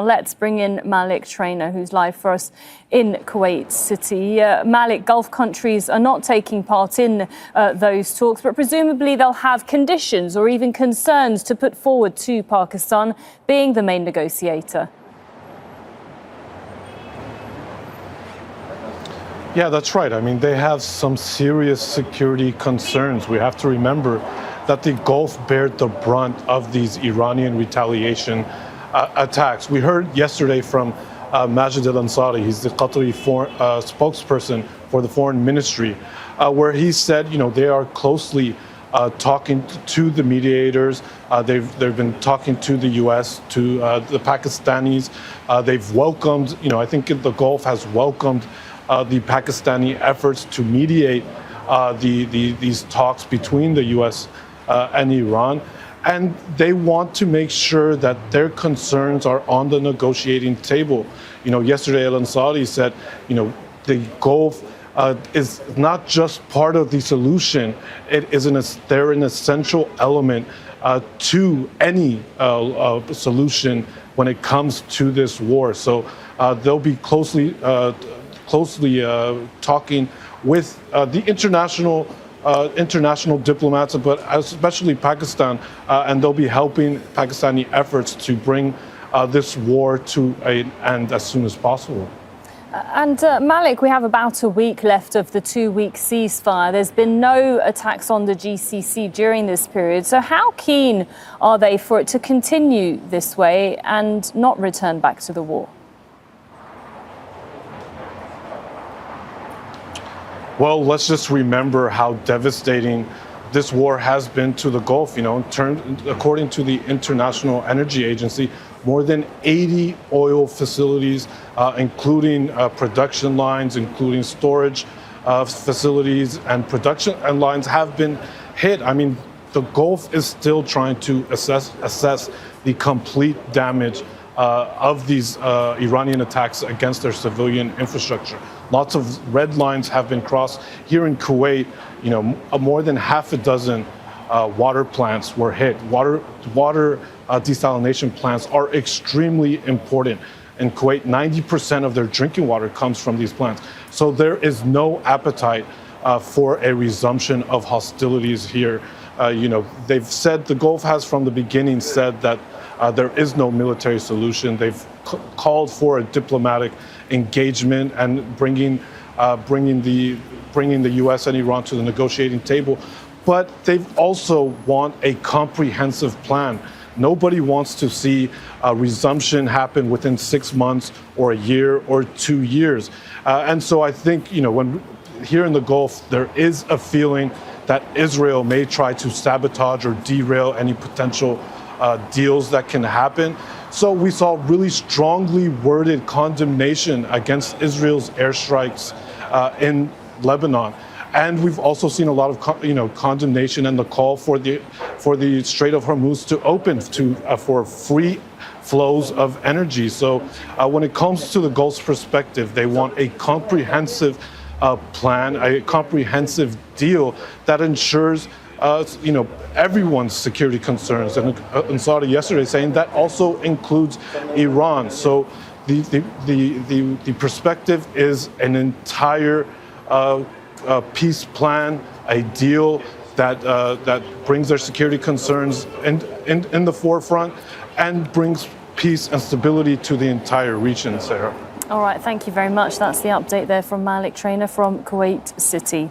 Let's bring in Malik Trainer, who's live for us in Kuwait City. Malik, Gulf countries are not taking part in those talks, but presumably they'll have conditions or even concerns to put forward to Pakistan, being the main negotiator. Yeah, that's right. I mean, they have some serious security concerns. We have to remember that the Gulf bared the brunt of these Iranian retaliation attacks. We heard yesterday from Majed Al Ansari. He's the Qatari spokesperson for the foreign ministry, where he said, they are closely talking to the mediators. They've been talking to the US, to the Pakistanis. They've welcomed, I think the Gulf has welcomed the Pakistani efforts to mediate these talks between the US and Iran. And they want to make sure that their concerns are on the negotiating table. Yesterday Al Ansari said, the Gulf is not just part of the solution. They're an essential element to any solution when it comes to this war. So they'll be closely talking with the international diplomats, but especially Pakistan, and they'll be helping Pakistani efforts to bring this war to an end as soon as possible. And Malik, we have about a week left of the 2-week ceasefire. There's been no attacks on the GCC during this period. So how keen are they for it to continue this way and not return back to the war? Well, let's just remember how devastating this war has been to the Gulf. According to the International Energy Agency, more than 80 oil facilities, including production lines, including storage facilities and production lines, have been hit. I mean, the Gulf is still trying to assess the complete damage of these Iranian attacks against their civilian infrastructure. Lots of red lines have been crossed. Here in Kuwait, more than half a dozen water plants were hit. Water desalination plants are extremely important. In Kuwait, 90% of their drinking water comes from these plants. So there is no appetite for a resumption of hostilities here. They've said, the Gulf has from the beginning said that there is no military solution. They've called for a diplomatic engagement and bringing the US and Iran to the negotiating table. But they also want a comprehensive plan. Nobody wants to see a resumption happen within 6 months or a year or 2 years. And so I think, when here in the Gulf, there is a feeling that Israel may try to sabotage or derail any potential deals that can happen. So we saw really strongly worded condemnation against Israel's airstrikes in Lebanon. And we've also seen a lot of condemnation and the call for the Strait of Hormuz to open for free flows of energy. So when it comes to the Gulf's perspective, they want a comprehensive plan, a comprehensive deal that ensures everyone's security concerns. And Ansari yesterday saying that also includes Iran. So the perspective is an entire peace plan, a deal that brings their security concerns in the forefront and brings peace and stability to the entire region, Sarah. All right, thank you very much. That's the update there from Malik Trainer from Kuwait City.